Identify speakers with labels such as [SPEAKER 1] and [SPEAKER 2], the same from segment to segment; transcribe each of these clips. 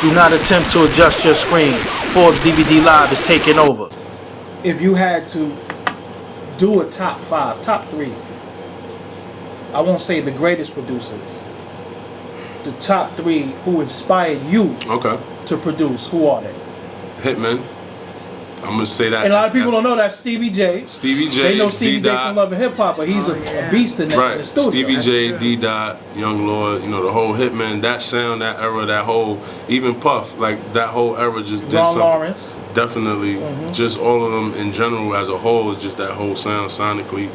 [SPEAKER 1] Do not attempt to adjust your screen. Forbes DVD Live is taking over. If you had to do a top 5, top 3, I won't say the greatest producers, the top 3 who inspired you to produce, who are they?
[SPEAKER 2] Hitman. I'm gonna say that.
[SPEAKER 1] And a lot of people don't know that Stevie J.
[SPEAKER 2] Stevie J.
[SPEAKER 1] They know Stevie J from Love and Hip Hop, but he's a beast in that in the studio.
[SPEAKER 2] Stevie J, D. Dot, Young Lord, you know, the whole Hitman, that sound, that era, that whole, even Puff, like that whole era just did something.
[SPEAKER 1] Lawrence.
[SPEAKER 2] Definitely, just all of them in general as a whole, is just that whole sound sonically.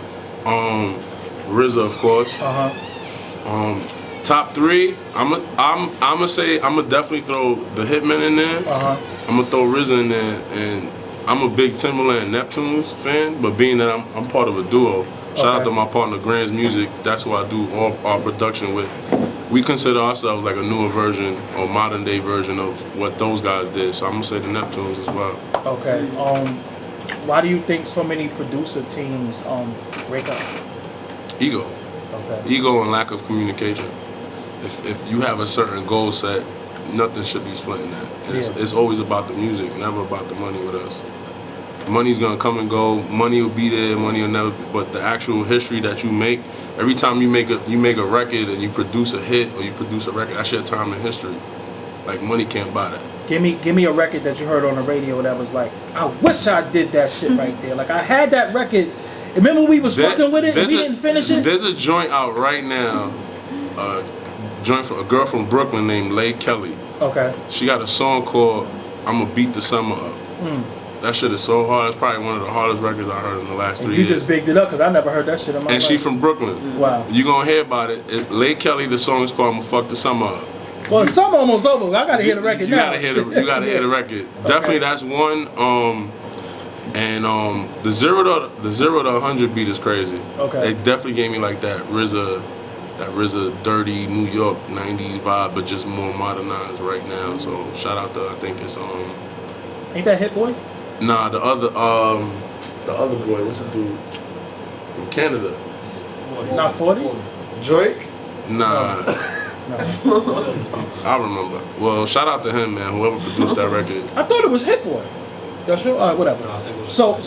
[SPEAKER 2] RZA, of course. Top 3, I'm gonna say I'm gonna definitely throw the Hitman in there. I'm gonna throw RZA in there, and I'm a big Timberland Neptunes fan, but being that I'm part of a duo, shout out to my partner Grand's Music, that's who I do all our production with. We consider ourselves like a newer version or modern day version of what those guys did, so I'm gonna say the Neptunes as well.
[SPEAKER 1] Okay, why do you think so many producer teams break up?
[SPEAKER 2] Ego.
[SPEAKER 1] Okay.
[SPEAKER 2] Ego and lack of communication. If you have a certain goal set, nothing should be splitting that. And it's always about the music, never about the money with us. Money's gonna come and go, money will be there, money will never, but the actual history that you make, every time you make a record and you produce a hit or you produce a record, that's your time in history. Like money can't buy that.
[SPEAKER 1] Give me a record that you heard on the radio that was like, I wish I did that shit right there. Like I had that record. Remember we was fucking with it and we didn't finish it?
[SPEAKER 2] There's a joint out right now, a girl from Brooklyn named Lay Kelly.
[SPEAKER 1] Okay.
[SPEAKER 2] She got a song called I'ma Beat the Summer Up. That shit is so hard. It's probably one of the hardest records I heard in the last 3 years.
[SPEAKER 1] You just bigged it up because I never heard that shit in my life.
[SPEAKER 2] And she from Brooklyn.
[SPEAKER 1] Wow.
[SPEAKER 2] You gonna hear about it. Lay Kelly, the song is called I'ma Fuck the Summer Up.
[SPEAKER 1] Well, the summer almost over. I gotta hear the record now.
[SPEAKER 2] You gotta hear the record. Definitely that's one. And the 0 to 100 beat is crazy.
[SPEAKER 1] Okay.
[SPEAKER 2] It definitely gave me like that RZA dirty New York 90s vibe, but just more modernized right now. So shout out to, I think it's
[SPEAKER 1] Ain't that Hit Boy?
[SPEAKER 2] Nah, the other boy, what's the dude from Canada?
[SPEAKER 1] Not 40?
[SPEAKER 3] Drake?
[SPEAKER 2] Nah. I remember. Well, shout out to him, man. Whoever produced that record.
[SPEAKER 1] I thought it was Hit Boy. Y'all sure? Whatever. So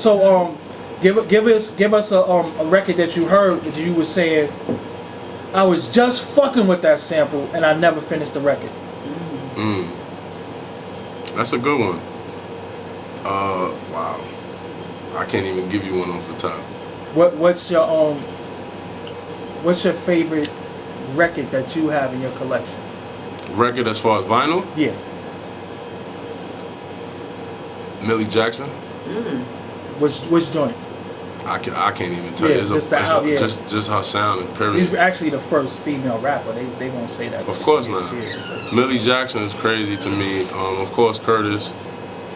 [SPEAKER 1] give us a record that you heard that you were saying, I was just fucking with that sample and I never finished the record.
[SPEAKER 2] That's a good one. Wow. I can't even give you one off the top.
[SPEAKER 1] What's your favorite record that you have in your collection?
[SPEAKER 2] Record as far as vinyl?
[SPEAKER 1] Yeah.
[SPEAKER 2] Millie Jackson.
[SPEAKER 1] Which joint?
[SPEAKER 2] I can't even tell you. It's just her sound and period.
[SPEAKER 1] She's actually the first female rapper. They won't say that.
[SPEAKER 2] Of course not. Millie Jackson is crazy to me. Of course Curtis,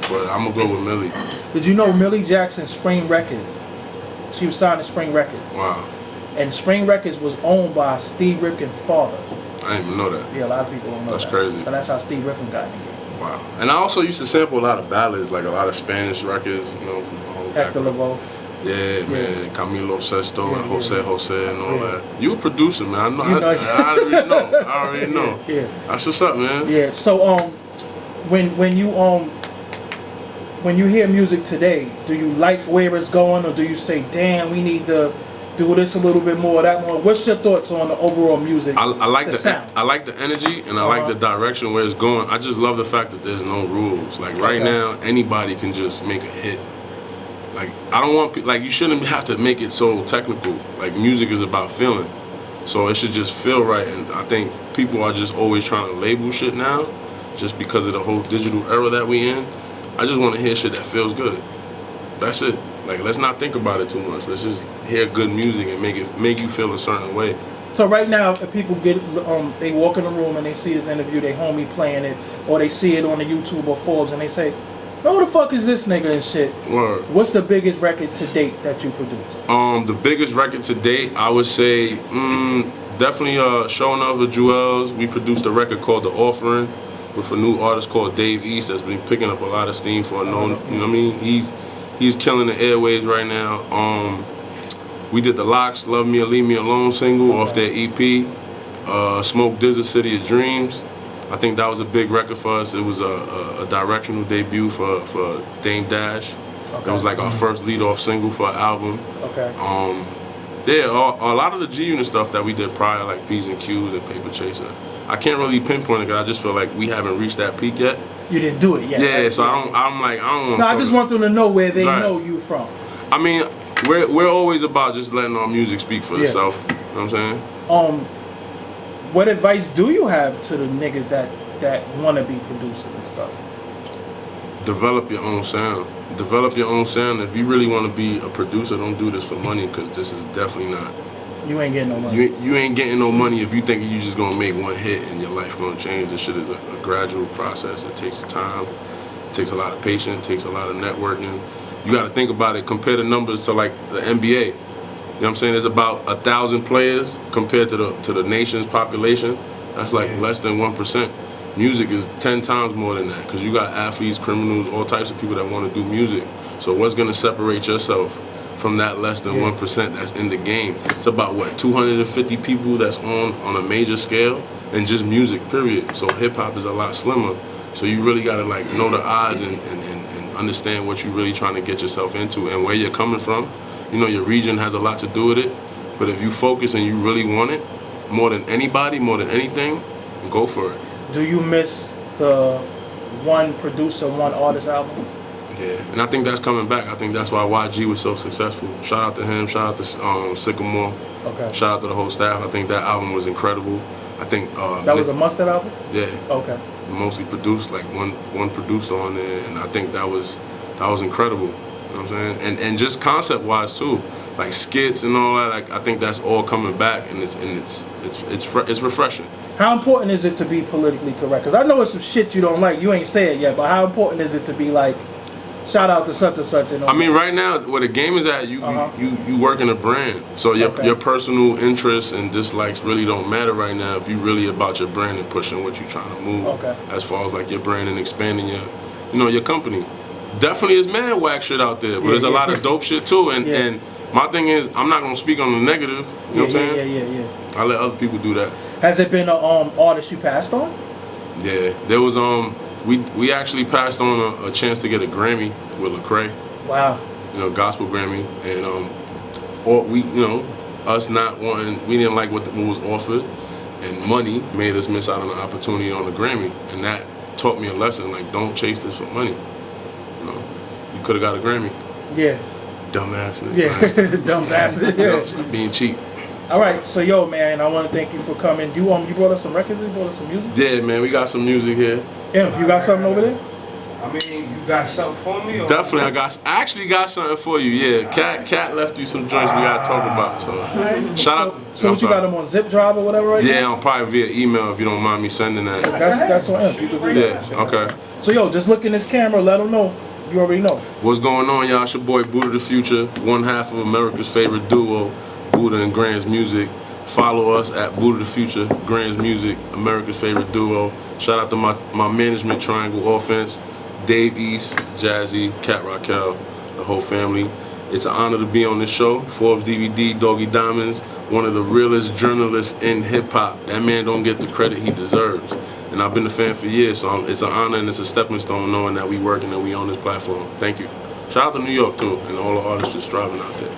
[SPEAKER 2] but I'm gonna go with Millie.
[SPEAKER 1] Did you know Millie Jackson Spring Records? She was signed to Spring Records.
[SPEAKER 2] Wow.
[SPEAKER 1] And Spring Records was owned by Steve Rifkin's father.
[SPEAKER 2] I didn't even know that.
[SPEAKER 1] Yeah, a lot of people don't know that.
[SPEAKER 2] That's crazy.
[SPEAKER 1] So that's how Steve Rifkin got in the game.
[SPEAKER 2] Wow. And I also used to sample a lot of ballads, like a lot of Spanish records, you know, from all
[SPEAKER 1] Hector Lavoe.
[SPEAKER 2] Yeah, man, Camilo Sesto and Jose and all that. You a producer, man. I know. I already know.
[SPEAKER 1] Yeah.
[SPEAKER 2] That's what's up, man.
[SPEAKER 1] Yeah. So when you hear music today, do you like where it's going, or do you say, damn, we need to do this a little bit more, that more? What's your thoughts on the overall music?
[SPEAKER 2] I like the
[SPEAKER 1] sound.
[SPEAKER 2] I like the energy and I like the direction where it's going. I just love the fact that there's no rules. Like right now, anybody can just make a hit. Like I don't want you shouldn't have to make it so technical. Like music is about feeling, so it should just feel right. And I think people are just always trying to label shit now, just because of the whole digital era that we in. I just want to hear shit that feels good. That's it. Like let's not think about it too much. Let's just hear good music and make you feel a certain way.
[SPEAKER 1] So right now, if people get they walk in the room and they see this interview, they homie playing it, or they see it on the YouTube or Forbes, and they say, who the fuck is this nigga and shit?
[SPEAKER 2] Word.
[SPEAKER 1] What's the biggest record to date that you produced?
[SPEAKER 2] The biggest record to date, I would say, definitely Showing Off with Jewels. We produced a record called The Offering with a new artist called Dave East that's been picking up a lot of steam for a known, you know what I mean? He's killing the airwaves right now. We did the Locks, Love Me or Leave Me Alone single off their EP. Smoke Dizza, City of Dreams. I think that was a big record for us. It was a directional debut for Dame Dash. Okay. It was like our first lead-off single for an album.
[SPEAKER 1] Okay.
[SPEAKER 2] Yeah, a lot of the G-Unit stuff that we did prior, like P's and Q's and Paper Chaser, I can't really pinpoint it because I just feel like we haven't reached that peak yet.
[SPEAKER 1] You didn't do it yet.
[SPEAKER 2] Yeah,
[SPEAKER 1] right?
[SPEAKER 2] so I don't want.
[SPEAKER 1] No, I just want them to know where they know you from.
[SPEAKER 2] I mean, we're always about just letting our music speak for itself. You know what I'm saying?
[SPEAKER 1] What advice do you have to the niggas that want to be producers and stuff?
[SPEAKER 2] Develop your own sound. Develop your own sound. If you really want to be a producer, don't do this for money because this is definitely not.
[SPEAKER 1] You ain't getting no money.
[SPEAKER 2] You ain't getting no money if you think you just gonna make one hit and your life gonna change. This shit is a gradual process. It takes time. It takes a lot of patience. It takes a lot of networking. You got to think about it. Compare the numbers to like the NBA. You know what I'm saying? There's about 1,000 players compared to the nation's population. That's like less than 1%. Music is 10 times more than that because you got athletes, criminals, all types of people that want to do music. So what's gonna separate yourself from that less than 1% that's in the game? It's about what, 250 people that's on a major scale and just music, period. So hip hop is a lot slimmer. So you really gotta like know the odds and understand what you're really trying to get yourself into and where you're coming from. You know, your region has a lot to do with it, but if you focus and you really want it, more than anybody, more than anything, go for it.
[SPEAKER 1] Do you miss the one producer, one artist albums?
[SPEAKER 2] Yeah, and I think that's coming back. I think that's why YG was so successful. Shout out to him, shout out to Sycamore, shout out to the whole staff. I think that album was incredible. I think
[SPEAKER 1] that was a Mustard album?
[SPEAKER 2] Yeah.
[SPEAKER 1] Okay.
[SPEAKER 2] Mostly produced, like one producer on there, and I think that was incredible. You know what I'm saying? And just concept wise too, like skits and all that. Like I think that's all coming back, and it's refreshing.
[SPEAKER 1] How important is it to be politically correct? Because I know it's some shit you don't like. You ain't said it yet, but how important is it to be like, shout out to such and such? And all
[SPEAKER 2] I mean, right now, where the game is at, you work in a brand. So your personal interests and dislikes really don't matter right now if you really about your brand and pushing what you're trying to move. As far as like your brand and expanding your company. Definitely is mad whack shit out there, but there's a lot of dope shit too. And my thing is, I'm not gonna speak on the negative. You know what I'm saying? Yeah. I let other people do that.
[SPEAKER 1] Has it been an artist you passed on?
[SPEAKER 2] Yeah, there was we actually passed on a chance to get a Grammy with Lecrae.
[SPEAKER 1] Wow.
[SPEAKER 2] You know, gospel Grammy, and or we, you know, us not wanting, we didn't like what was offered, and money made us miss out on the opportunity on the Grammy, and that taught me a lesson. Like, don't chase this for money. You know, you could have got a Grammy.
[SPEAKER 1] Yeah.
[SPEAKER 2] Dumbass nigga.
[SPEAKER 1] Yeah, dumb bastard. Yeah.
[SPEAKER 2] Stop being cheap.
[SPEAKER 1] All right, so yo, man, I want to thank you for coming. You brought us some records. You brought us some music.
[SPEAKER 2] Yeah, man, we got some music here.
[SPEAKER 1] Yeah, you got something over there?
[SPEAKER 3] I mean, you got something for me? Or
[SPEAKER 2] Definitely, I actually got something for you. Yeah, Cat left you some joints we gotta talk about. So, shout out.
[SPEAKER 1] So what you got them on zip drive or whatever? Right
[SPEAKER 2] yeah,
[SPEAKER 1] now?
[SPEAKER 2] I'll probably via email if you don't mind me sending that.
[SPEAKER 1] That's on him. You can do that.
[SPEAKER 2] Yeah, okay.
[SPEAKER 1] So yo, just look in this camera. Let them know. You already know.
[SPEAKER 2] What's going on, y'all? It's your boy Buda Da Future, one half of America's favorite duo, Buda and Grand's Music. Follow us at Buda Da Future, Grand's Music, America's favorite duo. Shout out to my management triangle offense, Dave East, Jazzy, Cat Raquel, the whole family. It's an honor to be on this show. Forbes DVD, Doggie Diamonds, one of the realest journalists in hip hop. That man don't get the credit he deserves. And I've been a fan for years, so it's an honor and it's a stepping stone knowing that we working and we on this platform. Thank you. Shout out to New York too, and all the artists just striving out there.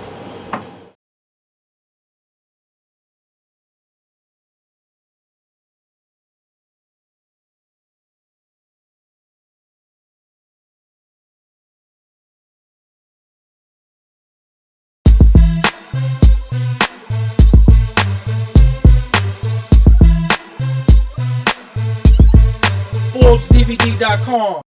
[SPEAKER 1] ForbesDVD.com